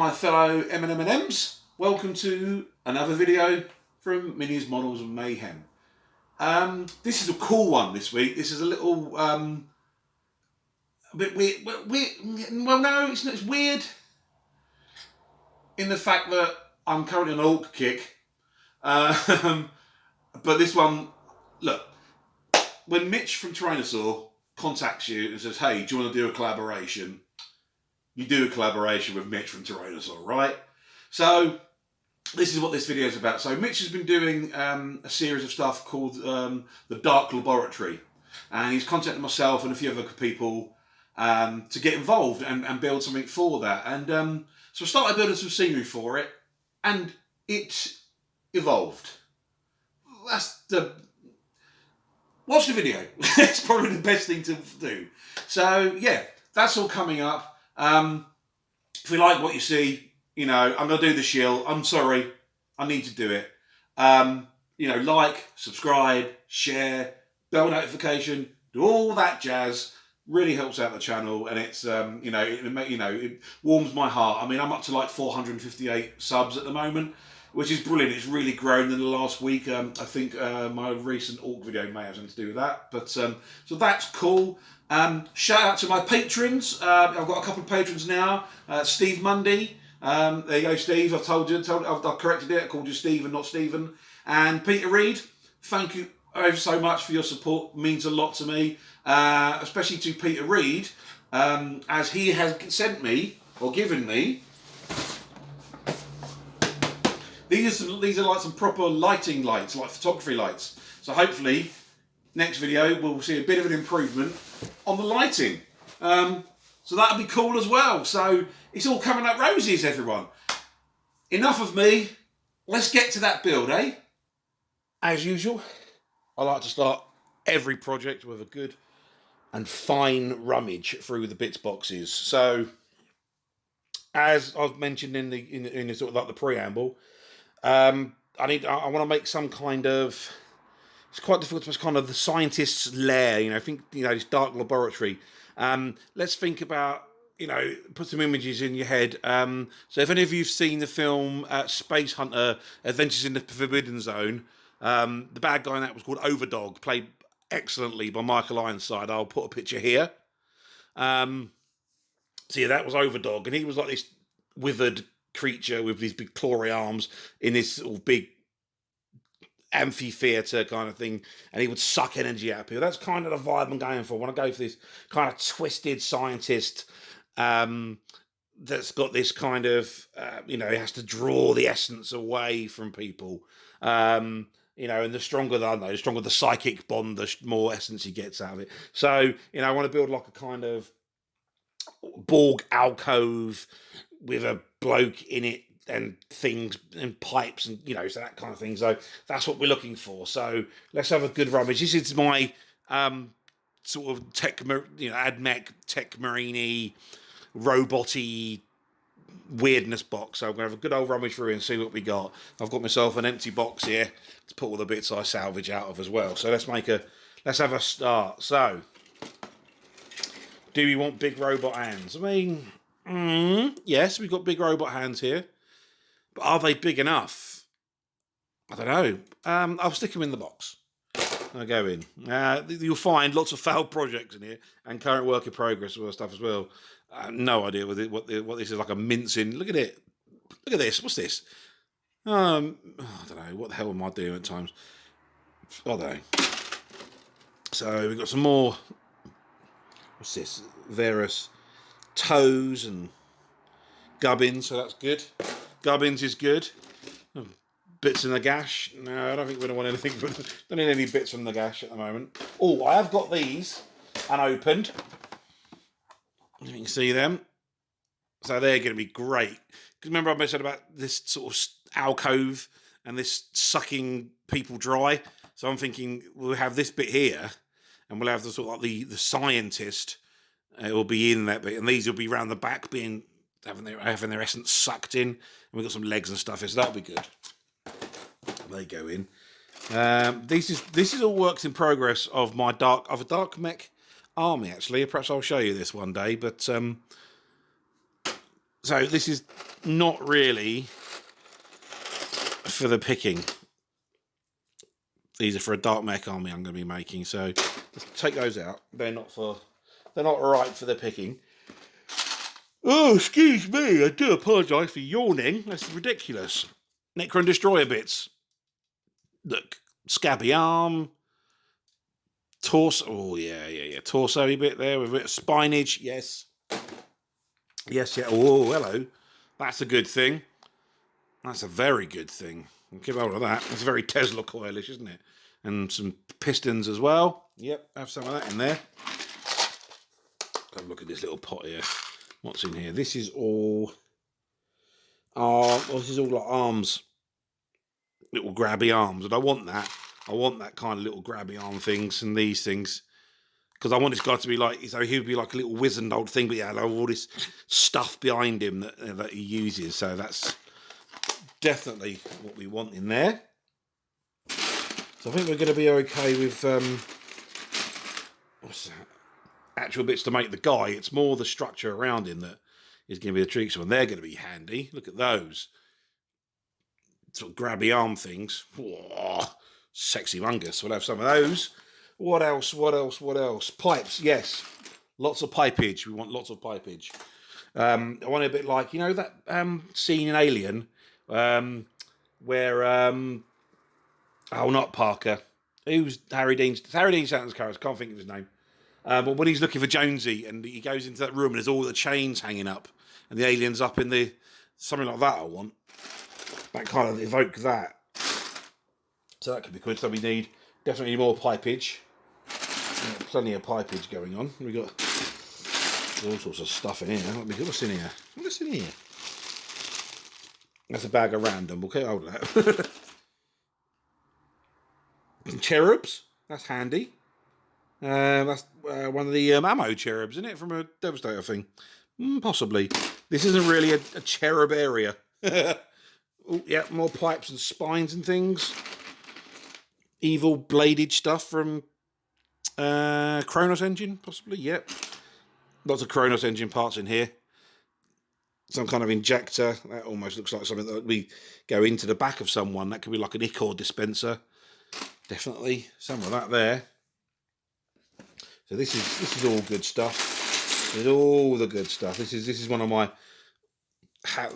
my fellow M&M's. Welcome to another video from Minis, Models and Mayhem. This is a cool one this week. This is a little a bit weird. Well, no, it's not. It's weird in the fact that I'm currently on an Orc kick. But this one, look, when Mitch from Terrainosaur contacts you and says, "Hey, do you want to do a collaboration?" You do a collaboration with Mitch from Terrainosaur, right? So this is what this video is about. So Mitch has been doing a series of stuff called the Dark Laboratory, and he's contacted myself and a few other people to get involved and build something for that. And so I started building some scenery for it, and it evolved. Watch the video. It's probably the best thing to do. So yeah, that's all coming up. If you like what you see, you know, I'm going to do the shield. I'm sorry. I need to do it. You know, like, subscribe, share, bell notification, do all that jazz. Really helps out the channel, and it's, it warms my heart. I mean, I'm up to like 458 subs at the moment, which is brilliant. It's really grown in the last week. I think my recent Orc video may have something to do with that. But so that's cool. Shout out to my patrons. I've got a couple of patrons now. Steve Mundy. There you go, Steve. I've corrected it. I called you Steve and not Stephen. And Peter Reid. Thank you so much for your support. It means a lot to me. Especially to Peter Reid, as he has sent me, or given me, these are like some proper lighting lights, like photography lights. So hopefully, next video we'll see a bit of an improvement on the lighting. So that'll be cool as well. So it's all coming up roses, everyone. Enough of me. Let's get to that build, eh? As usual, I like to start every project with a good and fine rummage through the bits boxes. So, as I've mentioned in the sort of like the preamble, I want to make some kind of. It's quite difficult to kind of the scientist's lair. You know, this dark laboratory. Let's think about. You know, put some images in your head. So, if any of you've seen the film Space Hunter: Adventures in the Forbidden Zone, the bad guy in that was called Overdog, played excellently by Michael Ironside. I'll put a picture here. So yeah, that was Overdog, and he was like this withered creature with these big clawy arms in this sort of big amphitheater kind of thing, and he would suck energy out of people. That's kind of the vibe I'm going for. I want to go for this kind of twisted scientist that's got this kind of, he has to draw the essence away from people. And the stronger the psychic bond, the more essence he gets out of it. So, I want to build like a kind of Borg alcove with a bloke in it and things and pipes and, so that kind of thing. So that's what we're looking for. So let's have a good rummage. This is my sort of AdMech, Tech Marini, robot-y weirdness box. So I'm going to have a good old rummage through and see what we got. I've got myself an empty box here to put all the bits I salvage out of as well. So let's have a start. So, do we want big robot hands? I mean, yes, we've got big robot hands here. But are they big enough? I don't know. I'll stick them in the box. I'll go in. You'll find lots of failed projects in here and current work in progress and stuff as well. No idea what this is, like a mincing. Look at it. Look at this. What's this? I don't know. What the hell am I doing at times? I don't know. So we've got some more. What's this? Various toes and gubbins. So that's good. Gubbins is good. Bits in the gash. No, I don't think we don't want anything. Don't need any bits from the gash at the moment. Oh, I have got these unopened. You can see them. So they're going to be great. Because remember I said about this sort of alcove and this sucking people dry. So I'm thinking we'll have this bit here, and we'll have the sort of like the scientist. It will be in that bit, and these will be around the back, having their essence sucked in. And we've got some legs and stuff here, so that'll be good. They go in. This is all works in progress of a dark mech army, actually. Perhaps I'll show you this one day, but So this is not really for the picking. These are for a dark mech army I'm going to be making. So let's take those out. They're not right for the picking. Oh, excuse me. I do apologise for yawning. That's ridiculous. Necron Destroyer bits. Look, scabby arm. Torso. Oh, yeah. Torso-y bit there with a bit of spinage. Yes. Yes, yeah. Oh, hello. That's a good thing. That's a very good thing. Keep hold of that. It's very Tesla coilish, isn't it? And some pistons as well. Yep, have some of that in there. Have a look at this little pot here. What's in here? This is all... this is all like arms. Little grabby arms. And I want that. I want that kind of little grabby arm things and these things. Because I want this guy to be like... So he would be like a little wizened old thing, but yeah, all this stuff behind him that he uses. So that's definitely what we want in there. So I think we're going to be okay with what's that? Actual bits to make the guy. It's more the structure around him that is going to be the tricky one. They're going to be handy. Look at those sort of grabby arm things. Whoa, sexy mungus. We'll have some of those. What else? Pipes. Yes, lots of pipage. We want lots of pipage. I want a bit like, you know, that scene in Alien where not Parker. Who's Harry Dean Stanton's character? Can't think of his name. But when he's looking for Jonesy and he goes into that room and there's all the chains hanging up and the alien's up in the... Something like that I want. That kind of evoke that. So that could be good. So we need definitely more pipage. Plenty of pipage going on. We got all sorts of stuff in here. What's in here? What's in here? That's a bag of random. Okay, hold that. Cherubs. That's handy. That's one of the ammo cherubs, isn't it? From a Devastator thing. Possibly. This isn't really a cherub area. Oh, yeah, more pipes and spines and things. Evil bladed stuff from Kronos engine, possibly. Yep. Lots of Kronos engine parts in here. Some kind of injector. That almost looks like something that we go into the back of someone. That could be like an Ichor dispenser. Definitely some of that there. So this is all good stuff. This is all the good stuff. This is one of my... I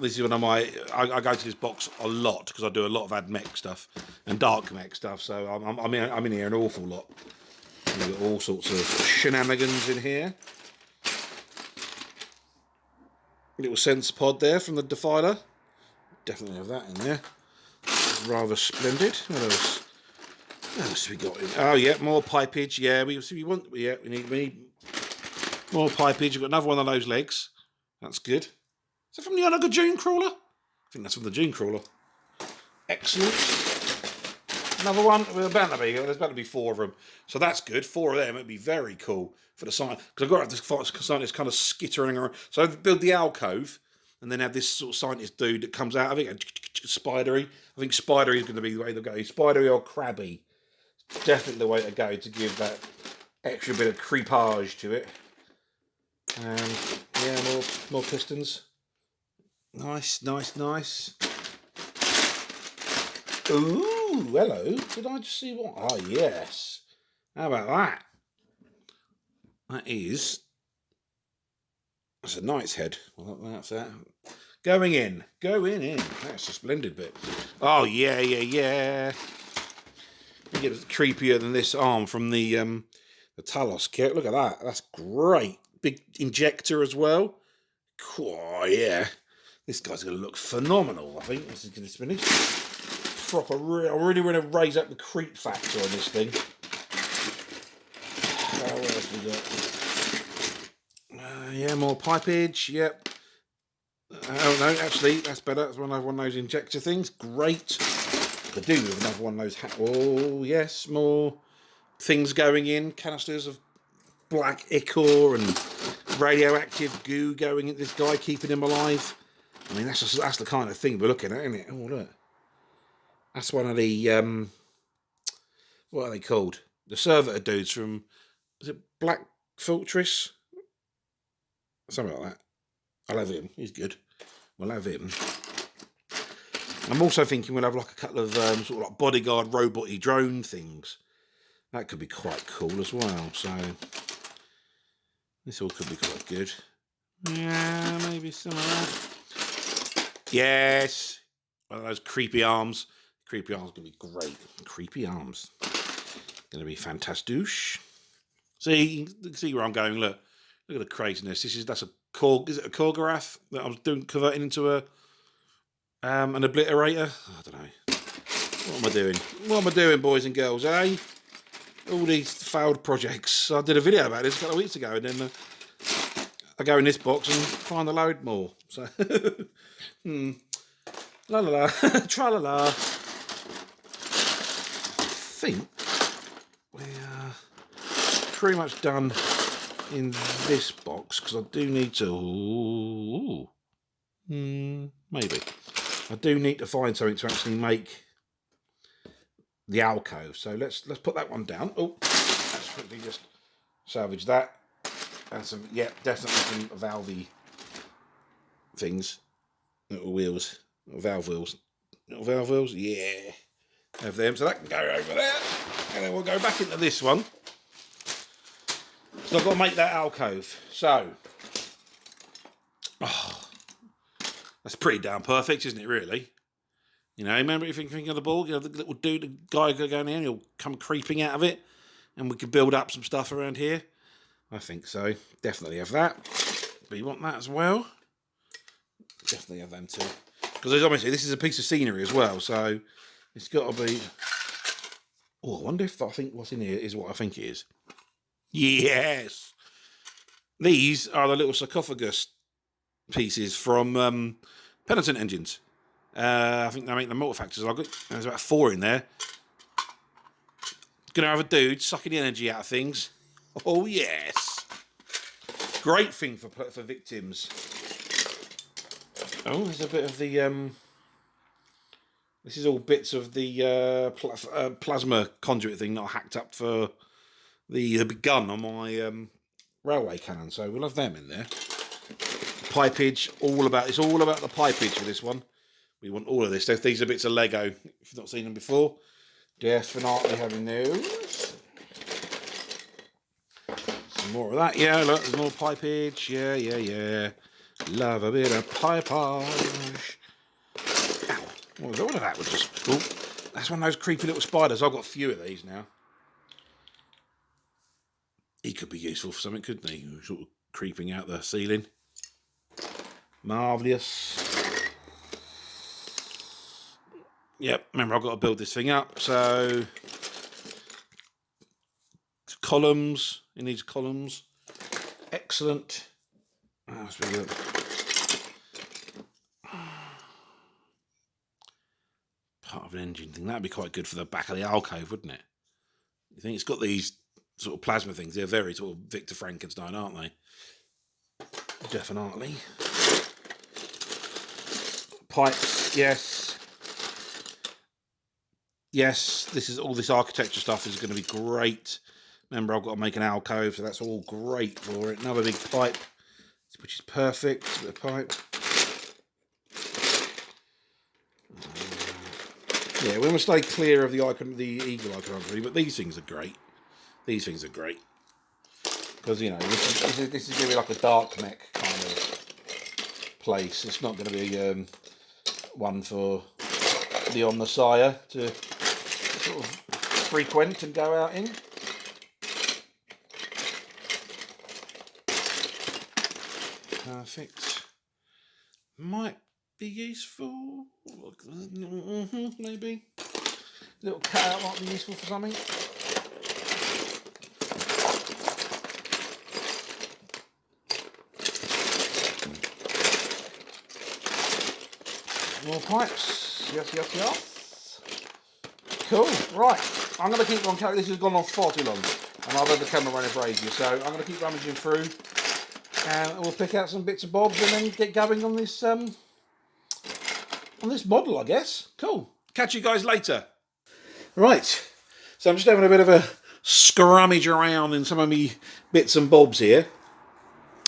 go to this box a lot because I do a lot of ad mech stuff and dark mech stuff. So I'm in here an awful lot. We've got all sorts of shenanigans in here. Little sense pod there from the Defiler. Definitely have that in there. It's rather splendid. What else? What else have we got in? Oh yeah, more pipage. Yeah, we need more pipage. We've got another one of those legs. That's good. Is that from the Onaga Dune Crawler? I think that's from the Dune Crawler. Excellent. Another one. There's about to be 4 of them. So that's good. 4 of them would be very cool for the science. Because I've got to have this scientist kind of skittering around. So I build the alcove and then have this sort of scientist dude that comes out of it. Spidery. I think Spidery is going to be the way to go. Spidery or Crabby. Definitely the way to go to give that extra bit of creepage to it. And yeah, more pistons. Nice. Ooh, hello. Did I just see what? Oh, yes. How about that? That's a knight's head. Well, that's that. Going in. That's a splendid bit. Oh, yeah. You get it creepier than this arm from the Talos kit. Look at that. That's great. Big injector as well. Oh, yeah. This guy's going to look phenomenal, I think. This is going to finish. Proper. I really want to raise up the creep factor on this thing. What else we got? Yeah, more pipage. Yep. Oh no, actually, that's better. That's one of those injector things. Great. I do with another one of those. Oh yes, more things going in. Canisters of black ichor and radioactive goo going at this guy, keeping him alive. I mean, that's the kind of thing we're looking at, isn't it? Oh look, that's one of the what are they called? The servitor dudes from, is it Black Fortress? Something like that. I love him. He's good. We'll have him. I'm also thinking we'll have like a couple of sort of like bodyguard robot-y drone things. That could be quite cool as well. So this all could be quite good. Yeah, maybe some of that. Yes. One of those creepy arms. Creepy arms going to be great. Creepy arms. Going to be fantastic. See where I'm going. Look at the craziness. That's a Korg. Is it a Korgoraf that I'm converting into an obliterator? I don't know. What am I doing? What am I doing, boys and girls? Eh? All these failed projects. I did a video about this a couple of weeks ago, and then I go in this box and find a load more. So, la la la, tra la la. I think we're pretty much done in this box because I do need to. Maybe I do need to find something to actually make the alcove. So let's put that one down. Oh, let's quickly just salvage that. And some, yeah, definitely some valvey things. Little wheels. Little valve wheels. Little valve wheels, yeah. Have them, so that can go over there. And then we'll go back into this one. So I've got to make that alcove. So, that's pretty damn perfect, isn't it, really? You know, remember if you think of the ball, you know, the little dude, the guy go down here and he'll come creeping out of it. And we could build up some stuff around here. I think so. Definitely have that. But you want that as well? Definitely have them too. Because obviously this is a piece of scenery as well, so it's got to be. Oh, I wonder if I think what's in here is what I think it is. Yes. These are the little sarcophagus pieces from Penitent engines. I think they make the motor factors. There's about 4 in there. Gonna have a dude sucking the energy out of things. Oh yes, great thing for victims. Oh, there's a bit of the this is all bits of the plasma conduit thing that I hacked up for the big gun on my railway cannon. So we'll have them in there. Pipage, it's all about the pipage for this one. We want all of this. These are bits of Lego. If you've not seen them before, definitely having those. More of that, yeah, look, there's more pipage, yeah. Love a bit of pipage. Ow, what of that was just, oh, that's one of those creepy little spiders. I've got a few of these now. He could be useful for something, couldn't he? Sort of creeping out the ceiling. Marvellous. Yep, remember I've got to build this thing up, so columns. It needs columns. Excellent. That's really good. Part of an engine thing. That'd be quite good for the back of the alcove, wouldn't it? You think it's got these sort of plasma things? They're very sort of Victor Frankenstein, aren't they? Definitely. Pipes, yes. Yes, all this architecture stuff is going to be great. Remember, I've got to make an alcove, so that's all great for it. Another big pipe, which is perfect. A bit of pipe. Yeah, we must stay clear of the eagle iconography, but these things are great. These things are great. Because, you know, this is going to be like a dark mech kind of place. It's not going to be one for the Messiah to sort of frequent and go out in. Perfect. Might be useful. Maybe. Little cutout might be useful for something. More pipes. Yes. Cool. Right. I'm going to keep on carrying. This has gone on far too long. And I've had the camera running for ages. So I'm going to keep rummaging through. And we'll pick out some bits and bobs and then get going on this model, I guess. Cool. Catch you guys later. Right. So I'm just having a bit of a scrummage around in some of me bits and bobs here.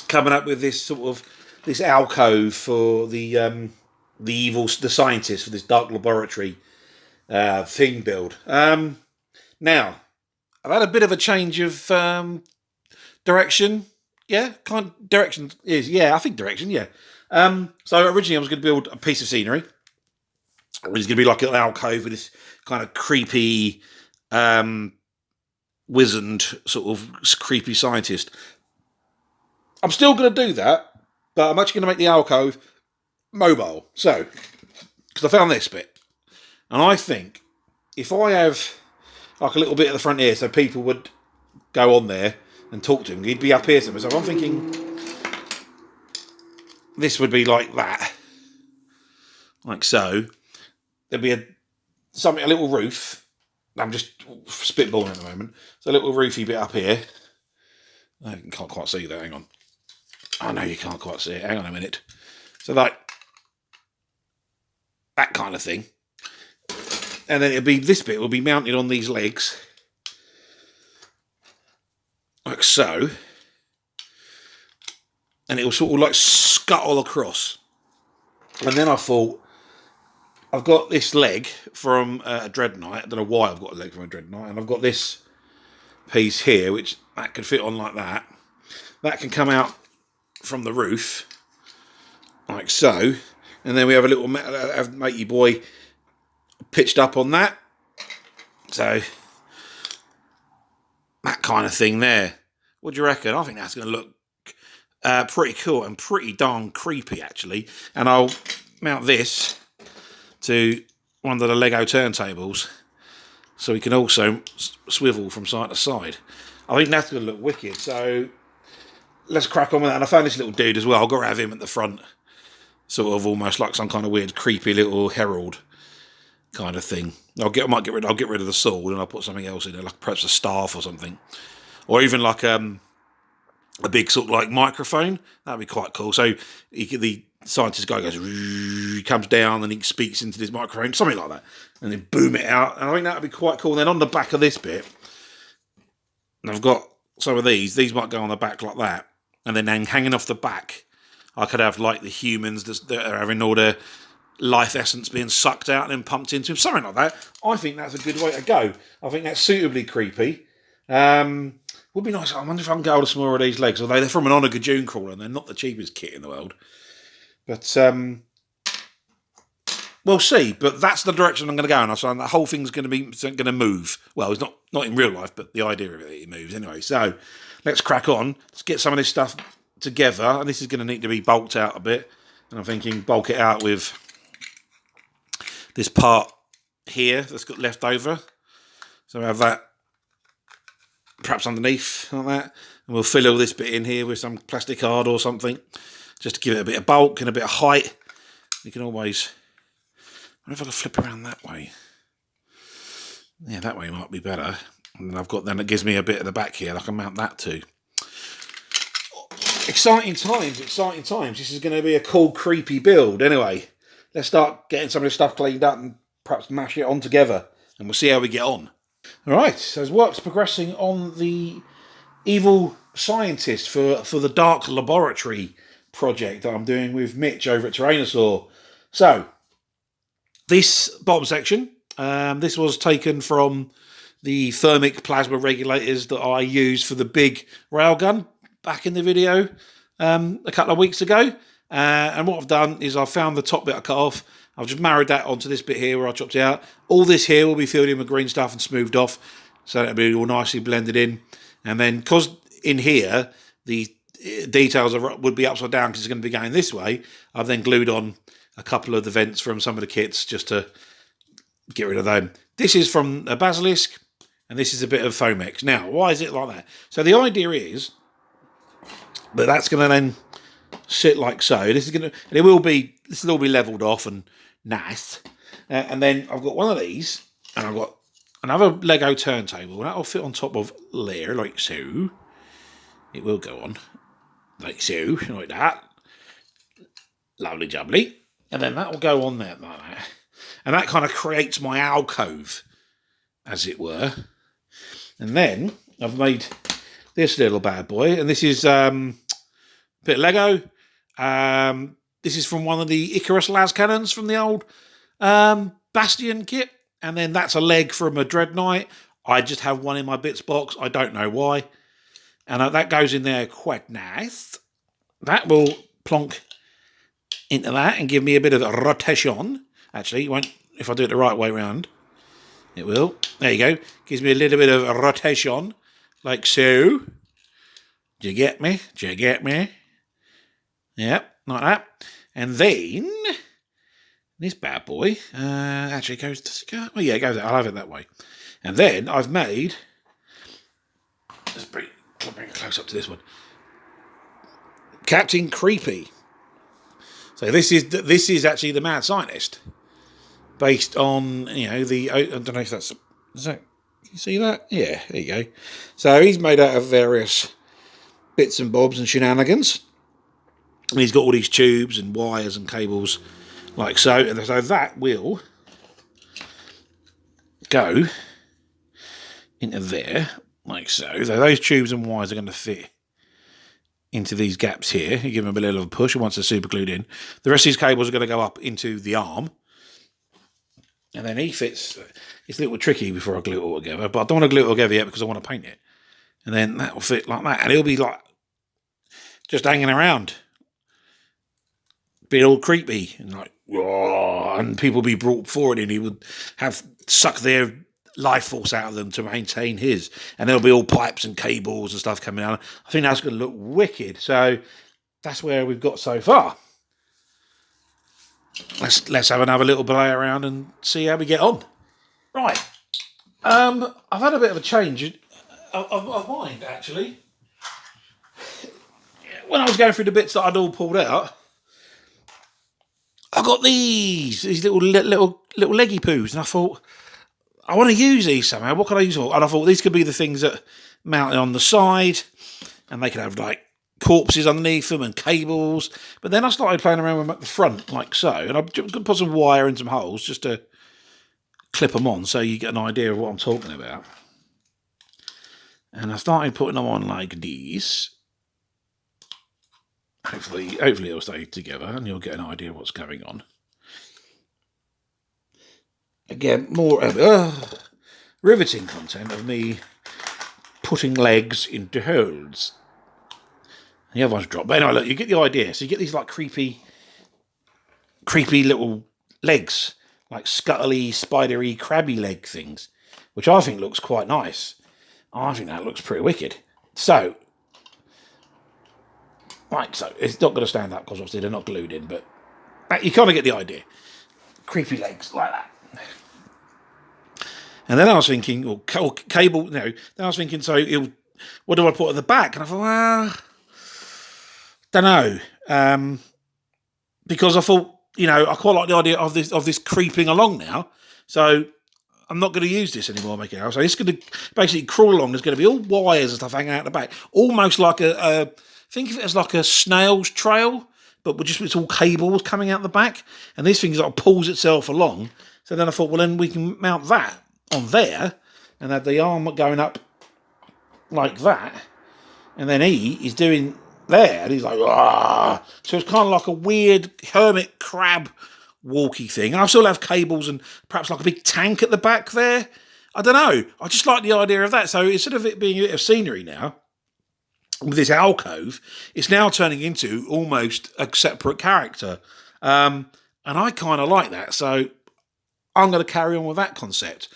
Coming up with this sort of this alcove for the scientist for this dark laboratory thing build. Now I've had a bit of a change of direction. Yeah, kind of direction is I think direction. Yeah. So originally I was going to build a piece of scenery. It was going to be like an alcove with this kind of creepy, wizened sort of creepy scientist. I'm still going to do that, but I'm actually going to make the alcove mobile. So, because I found this bit, and I think if I have like a little bit at the front here, so people would go on there and talk to him, he'd be up here somewhere. So I'm thinking this would be like that, like so. There'd be a little roof. I'm just spitballing at the moment. So a little roofy bit up here. I can't quite see that. Hang on. I know you can't quite see it. Hang on a minute. So like that kind of thing. And then this bit will be mounted on these legs. Like so. And it will sort of like scuttle across. And then I thought, I've got this leg from a Dreadnought. I don't know why I've got a leg from a Dreadnought. And I've got this piece here, which that could fit on like that. That can come out from the roof, like so. And then we have a little matey boy pitched up on that. So, that kind of thing there. What do you reckon? I think that's going to look pretty cool and pretty darn creepy, actually. And I'll mount this to one of the Lego turntables so we can also swivel from side to side. I think that's going to look wicked. So let's crack on with that. And I found this little dude as well. I've got to have him at the front, sort of almost like some kind of weird, creepy little herald kind of thing. I'll get rid of the sword and I'll put something else in there, like perhaps a staff or something, or even like a big sort of like microphone. That'd be quite cool. So the scientist guy goes, he comes down and he speaks into this microphone, something like that, and then boom it out. And I think that'd be quite cool. And then on the back of this bit, and I've got some of these might go on the back like that, and then hanging off the back, I could have like the humans that are having all their life essence being sucked out and then pumped into them, something like that. I think that's a good way to go. I think that's suitably creepy. Would be nice. I wonder if I can get hold of some more of these legs, although they're from an Honor Gajoon crawler and they're not the cheapest kit in the world. But we'll see. But that's the direction I'm going to go in. So the whole thing's going to move. Well, it's not in real life, but the idea of it moves anyway. So let's crack on. Let's get some of this stuff together. And this is going to need to be bulked out a bit. And I'm thinking bulk it out with this part here that's got left over. So I have that perhaps underneath like that. And we'll fill all this bit in here with some plastic card or something, just to give it a bit of bulk and a bit of height. You can always, I wonder if I can flip around that way. Yeah, that way might be better. And then it gives me a bit at the back here. I can mount that too. Exciting times. This is going to be a cool, creepy build. Anyway, let's start getting some of this stuff cleaned up and perhaps mash it on together. And we'll see how we get on. All right, so as work's progressing on the evil scientist for the dark laboratory project that I'm doing with Mitch over at Terrainosaur. So, this bottom section, this was taken from the thermic plasma regulators that I used for the big railgun back in the video a couple of weeks ago. And what I've done is I've found the top bit I cut off. I've just married that onto this bit here where I chopped it out. All this here will be filled in with green stuff and smoothed off, so it'll be all nicely blended in. And then, because in here the details would be upside down because it's going to be going this way, I've then glued on a couple of the vents from some of the kits just to get rid of them. This is from a Basilisk, and this is a bit of Fomex. Now, why is it like that? So the idea is that that's going to then sit like so. This will all be leveled off and nice. And then I've got one of these, and I've got another Lego turntable. That'll fit on top of there, like so. It will go on, like so, like that. Lovely jubbly. And then that will go on there, like that. And that kind of creates my alcove, as it were. And then I've made this little bad boy, and this is a bit of Lego, This is from one of the Icarus las cannons from the old Bastion kit. And then that's a leg from a Dreadnought. I just have one in my bits box. I don't know why. And that goes in there quite nice. That will plonk into that and give me a bit of a rotation. Actually, it won't, if I do it the right way around. It will. There you go. Gives me a little bit of a rotation. Like so. Do you get me? Do you get me? Yep, like that. And then this bad boy actually goes to... Oh, yeah, it goes... I'll have it that way. And then I've made... Let's bring it close up to this one. Captain Creepy. So this is actually the mad scientist, based on, you know, the... I don't know if that's... Is that... Can you see that? Yeah, there you go. So he's made out of various bits and bobs and shenanigans. And he's got all these tubes and wires and cables like so. And so that will go into there like so. So those tubes and wires are going to fit into these gaps here. You give them a little push once they're super glued in. The rest of these cables are going to go up into the arm. And then he fits... It's a little tricky before I glue it all together. But I don't want to glue it all together yet because I want to paint it. And then that will fit like that. And it'll be like just hanging around. Be all creepy and like, whoa, and people be brought forward and he would have suck their life force out of them to maintain his. And there'll be all pipes and cables and stuff coming out. I think that's going to look wicked. So that's where we've got so far. Let's have another little play around and see how we get on. Right. I've had a bit of a change of mind, actually. When I was going through the bits that I'd all pulled out, I got these little leggy poos, and I thought, I want to use these somehow. What can I use for? And I thought these could be the things that mounted on the side, and they could have like corpses underneath them and cables. But then I started playing around with them at the front, like so, and I could put some wire in some holes just to clip them on, so you get an idea of what I'm talking about. And I started putting them on like these. Hopefully it'll stay together and you'll get an idea of what's going on. Again, more riveting content of me putting legs into holes. And the other one's dropped. But anyway, look, you get the idea. So you get these like creepy little legs, like scuttly, spidery, crabby leg things, which I think looks quite nice. I think that looks pretty wicked. So, right, so it's not going to stand up because obviously they're not glued in, but you kind of get the idea. Creepy legs like that. And then I was thinking, or cable, no. Then I was thinking, what do I put at the back? And I thought, well, don't know, because I thought, you know, I quite like the idea of this creeping along now. So I'm not going to use this anymore, make it out. So it's going to basically crawl along. There's going to be all wires and stuff hanging out the back, almost like think of it as like a snail's trail, but it's all cables coming out the back. And this thing sort of pulls itself along. So then I thought, well, then we can mount that on there and have the arm going up like that. And then he is doing there, and he's like, ah. So it's kind of like a weird hermit crab walky thing. And I still have cables and perhaps like a big tank at the back there. I don't know. I just like the idea of that. So instead of it being a bit of scenery now, with this alcove, it's now turning into almost a separate character. And I kind of like that. So I'm going to carry on with that concept.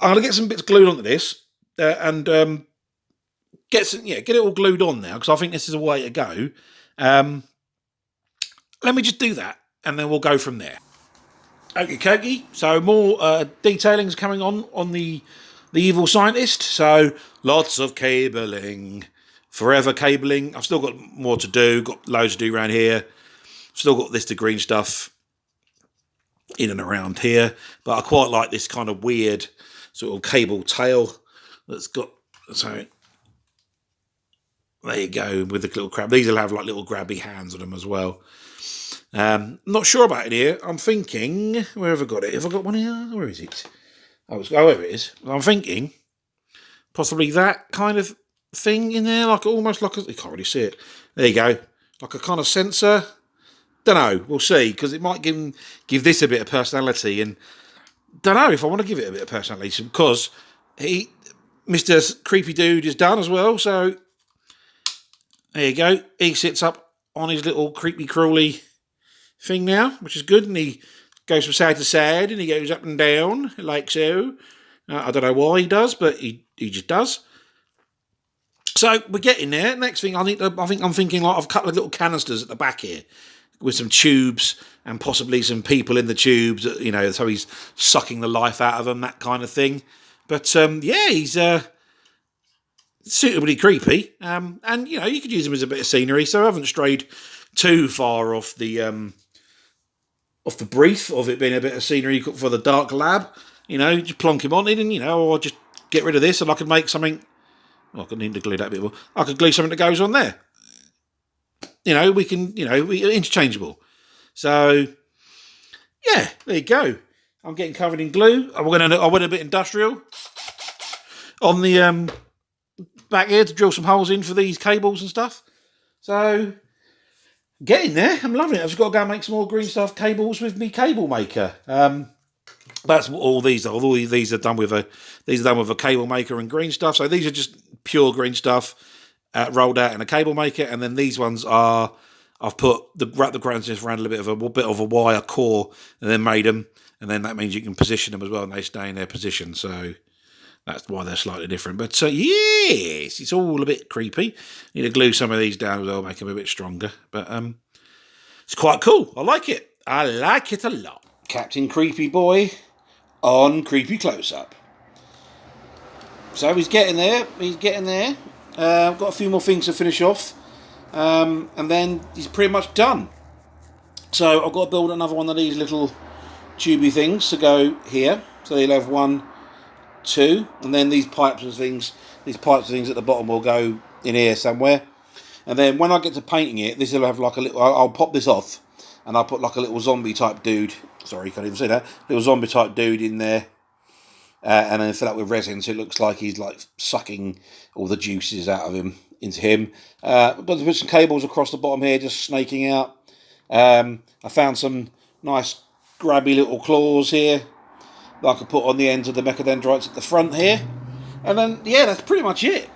I'm going to get some bits glued onto this and get it all glued on now, because I think this is a way to go. Let me just do that, and then we'll go from there. Okay, so more detailing's coming on the evil scientist. So lots of cabling, forever cabling. I've still got more to do. Got loads to do around here. Still got this green stuff in and around here, but I quite like this kind of weird sort of cable tail that's got. So there you go with the little crab. These will have like little grabby hands on them as well. Not sure about it here. I'm thinking, where have I got it? Have I got one here? Where is it? Oh, wherever it is. I'm thinking possibly that kind of thing in there, like almost like you can't really see it. There you go. like a kind of sensor. Don't know. We'll see, because it might give this a bit of personality, and don't know if I want to give it a bit of personality, because Mr. Creepy Dude is done as well. So there you go. He sits up on his little creepy crawly thing now, which is good, and he goes from side to side, and he goes up and down like so. I don't know why he does, but he just does. So we're getting there. Next thing, I think I'm thinking like of a couple of little canisters at the back here, with some tubes and possibly some people in the tubes, so he's sucking the life out of them, that kind of thing. But yeah, he's suitably creepy, and you could use him as a bit of scenery. So I haven't strayed too far off the brief of it being a bit of scenery for the dark lab. Just plonk him on it, and or just get rid of this, and I could make something. Well, I could need to glue that a bit more. I could glue something that goes on there. We can, we're interchangeable. So, yeah, there you go. I'm getting covered in glue. I went a bit industrial on the back here to drill some holes in for these cables and stuff. So, getting there. I'm loving it. I've just got to go and make some more green stuff cables with me cable maker. That's what all these are. All these are done with a cable maker and green stuff. So these are just pure green stuff. Rolled out in a cable maker, and then these ones are I've wrapped the ground just around a bit of a wire core, and then made them, and then that means you can position them as well, and they stay in their position. So that's why they're slightly different. But yes, it's all a bit creepy. Need to glue some of these down as well, make them a bit stronger. But it's quite cool. I like it. I like it a lot. Captain Creepy Boy on Creepy Close Up. So he's getting there. I've got a few more things to finish off, and then he's pretty much done. So I've got to build another one of these little tubey things to go here. So he'll have 1, 2, and then these pipes and things at the bottom will go in here somewhere. And then when I get to painting it, this will have like a little. I'll pop this off, and I'll put like a little zombie type dude. Sorry, you can't even see that. Little zombie type dude in there. And then fill up with resin, so it looks like he's like sucking all the juices out of him into him. But put some cables across the bottom here, just snaking out. I found some nice grabby little claws here that I could put on the ends of the mechadendrites at the front here. And then, yeah, that's pretty much it.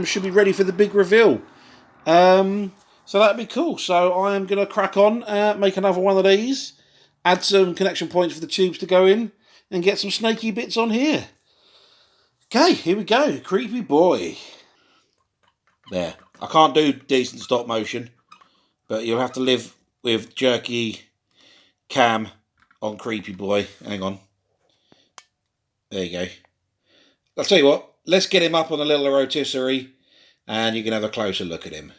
Should be ready for the big reveal. So that'd be cool. So I am going to crack on, make another one of these, add some connection points for the tubes to go in, and get some snaky bits on here. Okay, here we go. Creepy Boy. There. I can't do decent stop motion, but you'll have to live with jerky cam on Creepy Boy. Hang on. There you go. I'll tell you what. Let's get him up on a little rotisserie, and you can have a closer look at him.